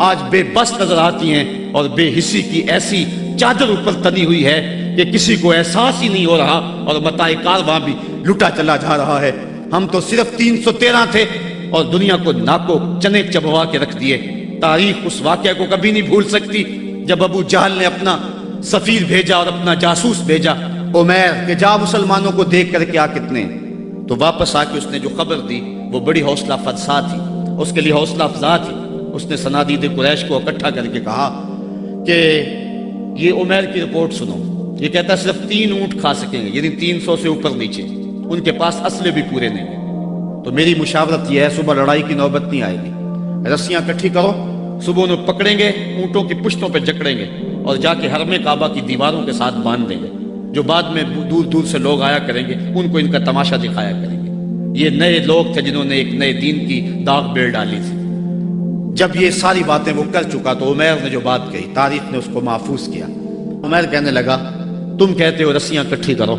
آج بے بس نظر آتی ہیں اور بے حسی کی ایسی چادر اوپر تنی ہوئی ہے کہ کسی کو احساس ہی نہیں ہو رہا، اور متاع کارواں بھی لٹا چلا جا رہا ہے. ہم تو صرف 313 تھے اور دنیا کو ناکو چنے چبوا کے رکھ دیے. تاریخ اس واقعہ کو کبھی نہیں بھول سکتی جب ابو جہل نے اپنا سفیر بھیجا اور اپنا جاسوس بھیجا عمیر کہ جا مسلمانوں کو دیکھ کر کیا کتنے. تو واپس آ کے اس نے جو خبر دی وہ بڑی حوصلہ افزا تھی، اس کے لیے حوصلہ افزا تھی. اس نے صنادید قریش کو اکٹھا کر کے کہا کہ یہ عمیر کی رپورٹ سنو. یہ کہتا ہے صرف 3 اونٹ کھا سکیں گے، یعنی 300 سے اوپر نیچے. ان کے پاس اسلحے بھی پورے نہیں ہیں. تو میری مشاورت یہ ہے صبح لڑائی کی نوبت نہیں آئے گی، رسیاں اکٹھی کرو، صبح انہیں پکڑیں گے، اونٹوں کی پشتوں پہ جکڑیں گے اور جا کے حرم کعبہ کی دیواروں کے ساتھ باندھ دیں گے. جو بعد میں دور دور سے لوگ آیا کریں گے ان کو ان کا تماشا دکھایا کریں گے. یہ نئے لوگ تھے جنہوں نے ایک نئے دین کی داغ بیل ڈالی تھی. جب یہ ساری باتیں وہ کر چکا تو عمیر نے جو بات کہی تاریخ نے اس کو محفوظ کیا. عمیر کہنے لگا تم کہتے ہو رسیاں اکٹھی کرو،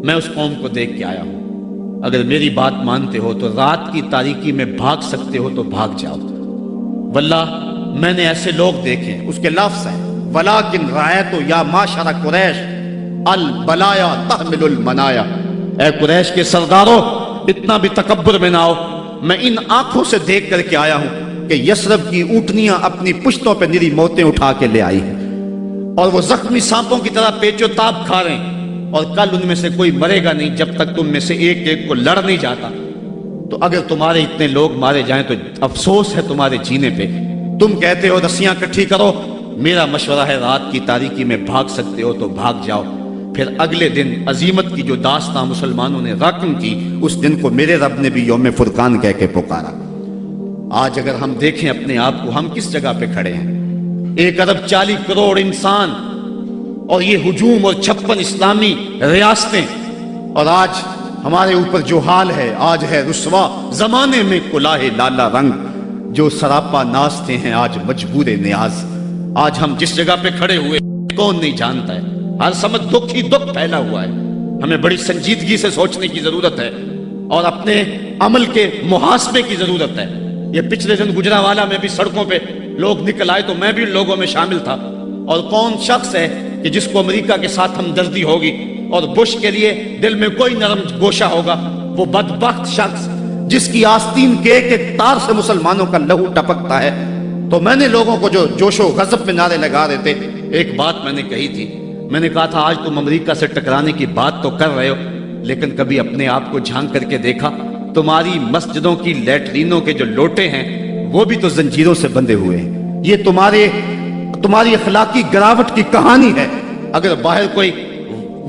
میں اس قوم کو دیکھ کے آیا ہوں. اگر میری بات مانتے ہو تو رات کی تاریکی میں بھاگ سکتے ہو تو بھاگ جاؤ. واللہ میں نے ایسے لوگ دیکھے، اس کے لفظ ہیں وَلَٰكِنْ رَأَيْتُ يَا مَعْشَرَ قُرَيْشَ الْبَلَايَا تَحْمِلُ الْمَنَايَا. اے قریش کے سرداروں، اتنا بھی تکبر میں نہ آؤ. میں ان آنکھوں سے دیکھ کر کے آیا ہوں کہ یثرب کی اونٹنیاں اپنی پشتوں پہ نری موتیں اٹھا کے لے آئی ہیں اور وہ زخمی سانپوں کی طرح پیچ و تاب کھا رہے ہیں، اور کل ان میں سے کوئی مرے گا نہیں جب تک تم میں سے ایک ایک کو لڑ نہیں جاتا. تو اگر تمہارے اتنے لوگ مارے جائیں تو افسوس ہے تمہارے جینے پہ. تم کہتے ہو رسیاں اکٹھی کرو، میرا مشورہ ہے رات کی تاریکی میں بھاگ سکتے ہو تو بھاگ جاؤ. پھر اگلے دن عزیمت کی جو داستان مسلمانوں نے رقم کی، اس دن کو میرے رب نے بھی یوم فرقان کہہ کے پکارا. آج اگر ہم دیکھیں اپنے آپ کو، ہم کس جگہ پہ کھڑے ہیں؟ 1.40 ارب انسان اور یہ ہجوم اور 56 اسلامی ریاستیں، اور آج ہمارے اوپر جو حال ہے، آج ہے رسوا زمانے میں کلاه لالا رنگ. جو سراپا نازتے ہیں آج مجبور نیاز. آج ہم جس جگہ پہ کھڑے ہوئے کون نہیں جانتا ہے. ہر سمجھ دکھ ہی دکھ پھیلا ہوا ہے. ہمیں بڑی سنجیدگی سے سوچنے کی ضرورت ہے اور اپنے عمل کے محاسبے کی ضرورت ہے. یہ پچھلے دن گجرانوالہ میں بھی سڑکوں پہ لوگ نکل آئے تو میں بھی لوگوں میں شامل تھا. اور کون شخص ہے کہ جس کو امریکہ کے ساتھ ہمدردی ہوگی اور بش کے لیے دل میں کوئی نرم گوشہ ہوگا؟ وہ بدبخت شخص جس کی آستین کے ایک ایک تار سے مسلمانوں کا لہو ٹپکتا ہے. تو میں نے لوگوں کو جو جوش و غضب میں نعرے لگا رہے تھے، ایک بات میں نے کہی تھی. میں نے کہا تھا آج تم امریکہ سے ٹکرانے کی بات تو کر رہے ہو، لیکن کبھی اپنے آپ کو جھانک کر کے دیکھا تمہاری مسجدوں کی لیٹرینوں کے جو لوٹے ہیں وہ بھی تو زنجیروں سے بندھے ہوئے ہیں. یہ تمہاری اخلاقی گراوٹ کی کہانی ہے. اگر باہر کوئی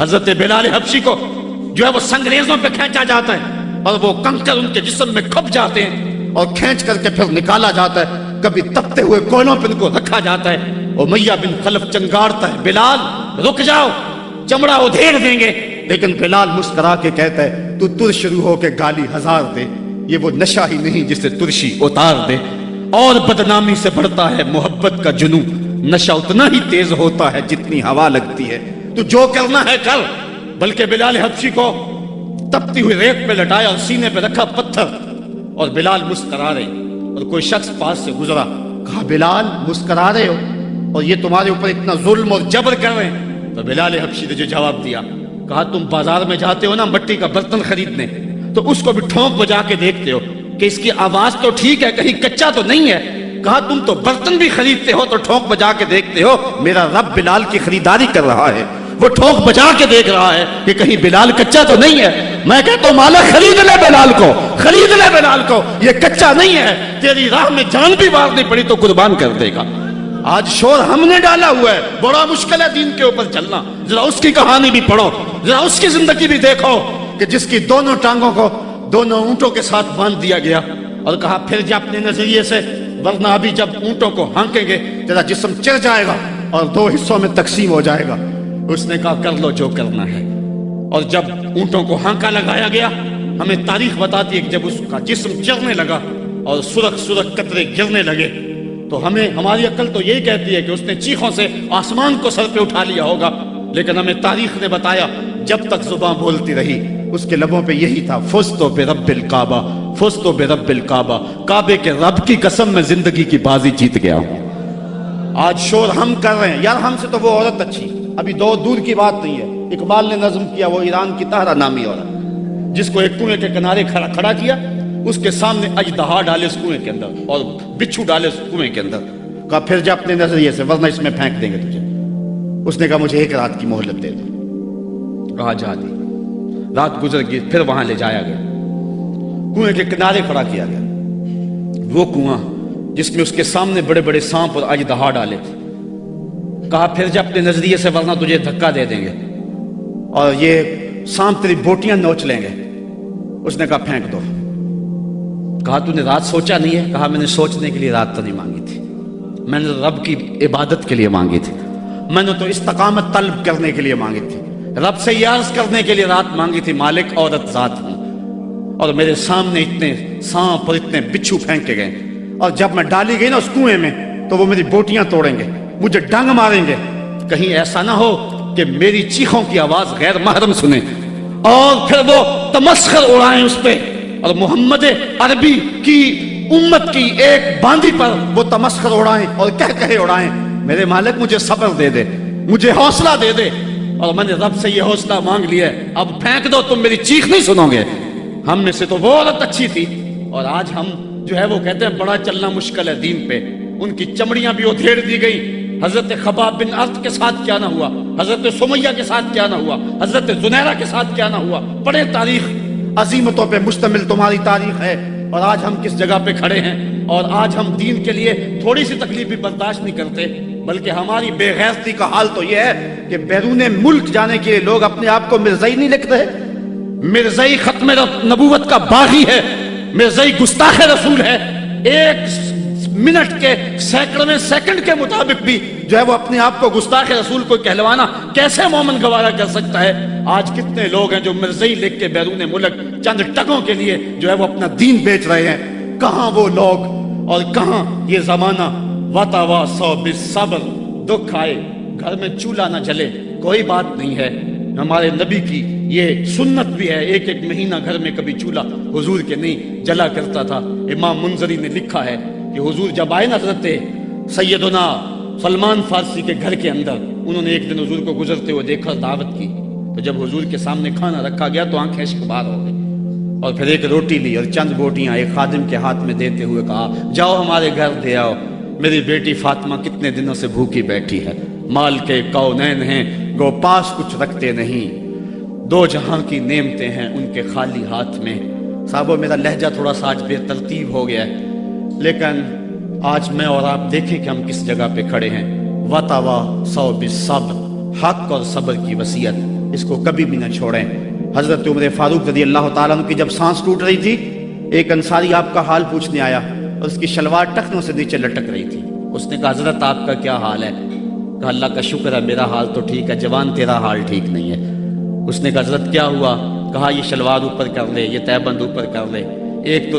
حضرت بلال حبشی کو جو ہے وہ سنگریزوں پہ کھینچا جاتا ہے اور وہ کنکر ان کے جسم میں کھپ جاتے ہیں اور کھینچ کر کے پھر نکالا جاتا ہے. کبھی تپتے ہوئے کوئلوں پہ ان کو رکھا جاتا ہے. امیہ بن خلف چنگارتا ہے, بلال رک جاؤ, چمڑا ادھیڑ دیں گے. لیکن بلال مسکرا کے کہتا ہے تو ترش روح ہو کے گالی ہزار دے, یہ وہ نشہ ہی نہیں جسے ترشی اتار دے. اور بدنامی سے بڑھتا ہے محبت کا جنوں, نشہ اتنا ہی تیز ہوتا ہے جتنی ہوا لگتی ہے. تو جو کرنا ہے کر. بلکہ بلال حبشی کو تپتی ہوئی ریت پہ لٹایا اور سینے پہ رکھا پتھر, اور بلال مسکرا رہے. اور کوئی شخص پاس سے گزرا, کہا بلال مسکرا رہے ہو اور یہ تمہارے اوپر اتنا ظلم اور جبر کر رہے ہیں. تو بلال حبشی نے جو جواب دیا, کہا تم بازار میں جاتے ہو نا مٹی کا برتن خریدنے, تو اس کو بھی ٹھونک بجا کے دیکھتے ہو کہ اس کی آواز تو ٹھیک ہے, کہیں کچا تو نہیں ہے. کہا تم تو برتن بھی خریدتے ہو تو ٹھونک بجا کے دیکھتے ہو, میرا رب بلال کی خریداری کر رہا ہے, وہ ٹھونک بجا کے دیکھ رہا ہے کہ کہیں بلال کچا تو نہیں ہے. میں کہتا ہوں مالک خرید لے بلال کو, خرید لے بلال کو, یہ کچا نہیں ہے, تیری راہ میں جان بھی مارنی پڑی تو قربان کر دے گا. آج شور ہم نے ڈالا ہوا ہے, بڑا مشکل ہے دین کے اوپر چلنا. ذرا اس کی کہانی بھی پڑھو, ذرا اس کی زندگی بھی دیکھو کہ جس کی دونوں ٹانگوں کو دونوں اونٹوں کے ساتھ باندھ دیا گیا اور کہا پھر جا اپنے نظریے سے, ورنہ ابھی جب اونٹوں کو ہانکیں گے تیرا جسم چر جائے گا اور دو حصوں میں تقسیم ہو جائے گا. اس نے کہا کر لو جو کرنا ہے. اور جب اونٹوں کو ہانکا لگایا گیا, ہمیں تاریخ بتاتی ہے کہ جب اس کا جسم چرنے لگا اور سرخ سرخ قطرے گرنے لگے, تو ہمیں ہماری عقل تو یہی کہتی ہے کہ اس نے چیخوں سے آسمان کو سر پہ اٹھا لیا ہوگا. لیکن ہمیں تاریخ نے بتایا جب تک زباں بولتی رہی اس کے لبوں پہ یہی تھا, فزتو برب الکعبہ, فزتو برب الکعبہ, کعبے کے رب کی قسم میں زندگی کی بازی جیت گیا ہوں. آج شور ہم کر رہے ہیں, یار ہم سے تو وہ عورت اچھی, ابھی دور کی بات نہیں ہے. اقبال نے نظم کیا, وہ ایران کی طاہرہ نامی عورت جس کو ایک کنویں کے کنارے کھڑا کیا, اس کے سامنے اژدہا ڈالے اس کنویں کے اندر اور بچھو ڈالے اس کنویں کے اندر. کہا پھر جا اپنے نظریے سے ورنہ اس میں پھینک دیں گے تجھے. اس نے کہا مجھے ایک رات کی مہلت دے دو. کہا جا دی. رات گزر گئی, پھر وہاں لے جایا گیا, کنویں کے کنارے کھڑا کیا گیا. وہ کنواں جس میں اس کے سامنے بڑے بڑے سانپ اور اژدہا ڈالے تھے. کہا پھر جا اپنے نظریے سے ورنہ تجھے دھکا دے دیں گے اور یہ سانپ تیری بوٹیاں نوچ لیں گے. اس نے کہا پھینک دو. کہا تو نے رات سوچا نہیں ہے؟ کہا میں نے سوچنے کے لیے رات تو نہیں مانگی تھی, میں نے رب کی عبادت کے لیے مانگی تھی, میں نے تو استقامت طلب کرنے کے لیے مانگی تھی, رب سے یہ عرض کرنے کے لیے رات مانگی تھی مالک عورت ذات ہوں, اور میرے سامنے اتنے سانپ اور اتنے بچھو پھینکے گئے, اور جب میں ڈالی گئی نا اس کنویں میں تو وہ میری بوٹیاں توڑیں گے, مجھے ڈنگ ماریں گے. کہیں ایسا نہ ہو کہ میری چیخوں کی آواز غیر محرم سنیں اور پھر وہ تمسخر اڑائیں اس پہ, اور محمد عربی کی امت کی ایک باندی پر وہ تمسخر اڑائیں اور کہے اڑائیں. میرے مالک مجھے صبر دے دے, مجھے حوصلہ دے دے, اور میں نے رب سے یہ حوصلہ مانگ لیا ہے, اب پھینک دو, تم میری چیخ نہیں سنو گے. ہم میں سے تو وہ عورت اچھی تھی, اور آج ہم جو ہے وہ کہتے ہیں بڑا چلنا مشکل ہے دین پہ. ان کی چمڑیاں بھی ادھیڑ دی گئی. حضرت خباب بن ارت کے ساتھ کیا نہ ہوا, حضرت سمیہ کے ساتھ کیا نہ ہوا, حضرت زنیرہ کے ساتھ کیا نہ ہوا. پڑھیں تاریخ, عظیمتوں پہ مشتمل تمہاری تاریخ ہے. اور آج ہم کس جگہ پہ کھڑے ہیں, اور آج ہم دین کے لیے تھوڑی سی تکلیف بھی برداشت نہیں کرتے, بلکہ ہماری بے غیرتی کا حال تو یہ ہے کہ بیرون ملک جانے کے لیے لوگ اپنے آپ کو مرزائی نہیں لکھ رہے. مرزائی ختم نبوت کا باغی ہے, مرزائی گستاخ رسول ہے. ایک منٹ کے سینکڑویں سیکنڈ کے مطابق بھی جو ہے وہ اپنے آپ کو گستاخ رسول کو کہلوانا کیسے مومن گوارا کر سکتا ہے. آج کتنے لوگ ہیں جو مرزائی لکھ کے بیرون ملک چند ٹکوں کے لیے جو ہے وہ اپنا دین بیچ رہے ہیں. کہاں وہ لوگ اور کہاں یہ زمانہ. وتواصوا بالصبر, دکھ آئے گھر میں چولہا نہ جلے کوئی بات نہیں ہے. ہمارے نبی کی یہ سنت بھی ہے, ایک ایک مہینہ گھر میں کبھی چولہا حضور کے نہیں جلا کرتا تھا. امام منذری نے لکھا ہے کہ حضور جب آئے نا حضرت سیدنا سلمان فارسی کے گھر کے اندر, انہوں نے ایک دن حضور کو گزرتے ہوئے دیکھا, دعوت کی, تو جب حضور کے سامنے کھانا رکھا گیا تو آنکھیں اشک بار ہو گئی, اور پھر ایک روٹی لی اور چند بوٹیاں ایک خادم کے ہاتھ میں دیتے ہوئے کہا جاؤ ہمارے گھر دے آؤ, میری بیٹی فاطمہ کتنے دنوں سے بھوکی بیٹھی ہے. مال کے کونین ہیں گو پاس کچھ رکھتے نہیں, دو جہاں کی نعمتیں ہیں ان کے خالی ہاتھ میں. صاحبو میرا لہجہ تھوڑا سا آج بے ترتیب ہو گیا ہے, لیکن آج میں اور آپ دیکھیں کہ ہم کس جگہ پہ کھڑے ہیں. وتواصوا بالصبر, حق اور صبر کی وصیت اس کو کبھی بھی نہ چھوڑیں۔ حضرت عمر فاروق رضی اللہ تعالیٰ عنہ کی جب سانس ٹوٹ رہی تھی، ایک انصاری آپ کا حال پوچھنے آیا اور اس کی شلوار ٹخنوں سے نیچے لٹک رہی تھی۔ اس نے کہا حضرت آپ کا کیا حال ہے؟ کہا اللہ کا شکر ہے میرا حال تو ٹھیک ہے، جوان تیرا حال ٹھیک نہیں ہے۔ اس نے کہا حضرت کیا ہوا؟ کہا یہ شلوار اوپر کر لے، یہ تہبند اوپر کر لے، ایک تو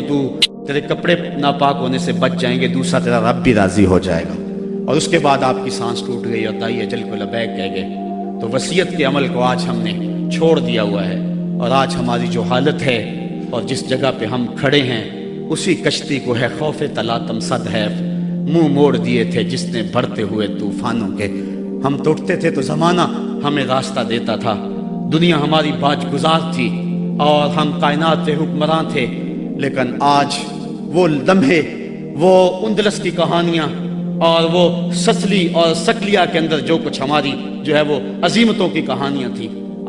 تیرے کپڑے ناپاک ہونے سے بچ جائیں گے، دوسرا تیرا رب بھی راضی ہو جائے گا۔ اور اس کے بعد آپ کی سانس ٹوٹ گئی اور دائی اجل کو لبیک کہہ گئے۔ تو وصیت کے عمل کو آج ہم نے چھوڑ دیا ہوا ہے، اور آج ہماری جو حالت ہے اور جس جگہ پہ ہم کھڑے ہیں، اسی کشتی کو ہے خوف تلاطم صد حیف منہ موڑ دیے تھے جس نے بڑھتے ہوئے طوفانوں کے۔ ہم ٹوٹتے تھے تو زمانہ ہمیں راستہ دیتا تھا، دنیا ہماری باج گزار تھی اور ہم کائنات کے حکمراں تھے، لیکن آج وہ لمحے، وہ اندلس کی کہانیاں اور وہ سسلی اور سکلیا کے اندر جو کچھ ہماری جو ہے وہ عظیمتوں کی کہانیاں تھیں،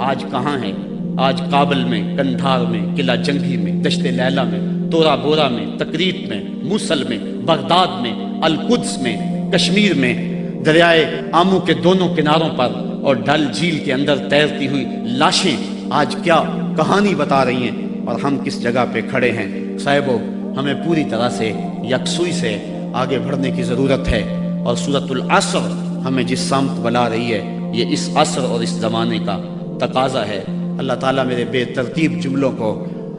آج کہاں ہیں؟ آج کابل میں، کندھار میں، قلعہ جنگی میں، دشت لیلہ میں، تورا بورا میں، تکریت میں، موصل میں، بغداد میں، القدس میں، کشمیر میں، دریائے آمو کے دونوں کناروں پر اور ڈل جھیل کے اندر تیرتی ہوئی لاشیں آج کیا کہانی بتا رہی ہیں، اور ہم کس جگہ پہ کھڑے ہیں۔ صاحبو، ہمیں پوری طرح سے یکسوئی سے آگے بڑھنے کی ضرورت ہے، اور سورۃ العصر ہمیں جس سمت بلا رہی ہے، یہ اس عصر اور اس زمانے کا تقاضا ہے۔ اللہ تعالیٰ میرے بے ترتیب جملوں کو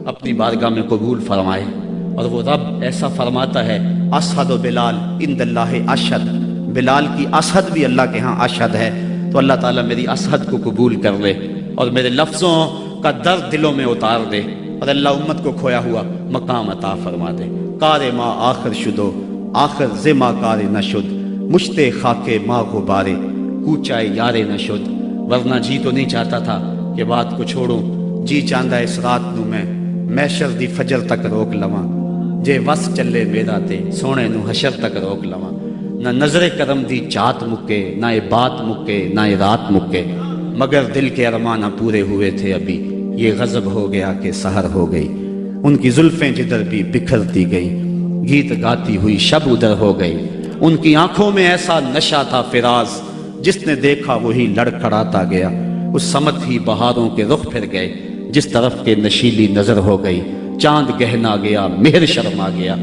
اپنی بارگاہ میں قبول فرمائے، اور وہ رب ایسا فرماتا ہے اشہد بلال عند اللہ اشہد، بلال کی اشہد بھی اللہ کے ہاں اشہد ہے، تو اللہ تعالیٰ میری اشہد کو قبول کر لے اور میرے لفظوں کا درد دلوں میں اتار دے، اور اللہ امت کو کھویا ہوا مقام عطا فرما دے۔ کار ما آخر شدو آخر زما کار نشد، مشتے خاکے ما غبارے کوچائے یارے نشد۔ ورنہ جی تو نہیں چاہتا تھا کہ بات کو چھوڑوں، جی چاندہ اس رات نو میں محشر دی فجر تک روک لواں، جے وس چلے میرا تے سونے نو حشر تک روک لواں۔ نہ نظر کرم دی چات مکے، نہ یہ بات مکے، نہ یہ رات مکے، مگر دل کے ارمانہ پورے ہوئے تھے ابھی، یہ غضب ہو گیا کہ سحر ہو گئی۔ ان کی زلفیں جدھر بھی بکھرتی گئی، گیت گاتی ہوئی شب ادھر ہو گئی۔ ان کی آنکھوں میں ایسا نشہ تھا فراز، جس نے دیکھا وہی لڑکھڑاتا گیا۔ اس سمت ہی بہاروں کے رخ پھر گئے، جس طرف کے نشیلی نظر ہو گئی۔ چاند گہنا گیا، مہر شرما گیا،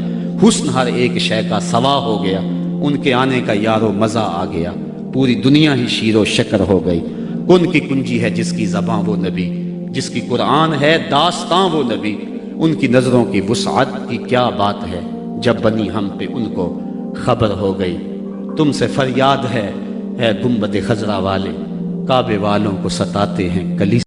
حسن ہر ایک شے کا سوا ہو گیا۔ ان کے آنے کا یارو مزہ آ گیا، پوری دنیا ہی شیر و شکر ہو گئی۔ کن کی کنجی ہے جس کی زباں وہ نبی، جس کی قرآن ہے داستاں وہ نبی۔ ان کی نظروں کی وسعت کی کیا بات ہے، جب بنی ہم پہ ان کو خبر ہو گئی۔ تم سے فریاد ہے گنبد خضرا والے، کعبے والوں کو ستاتے ہیں کلیسا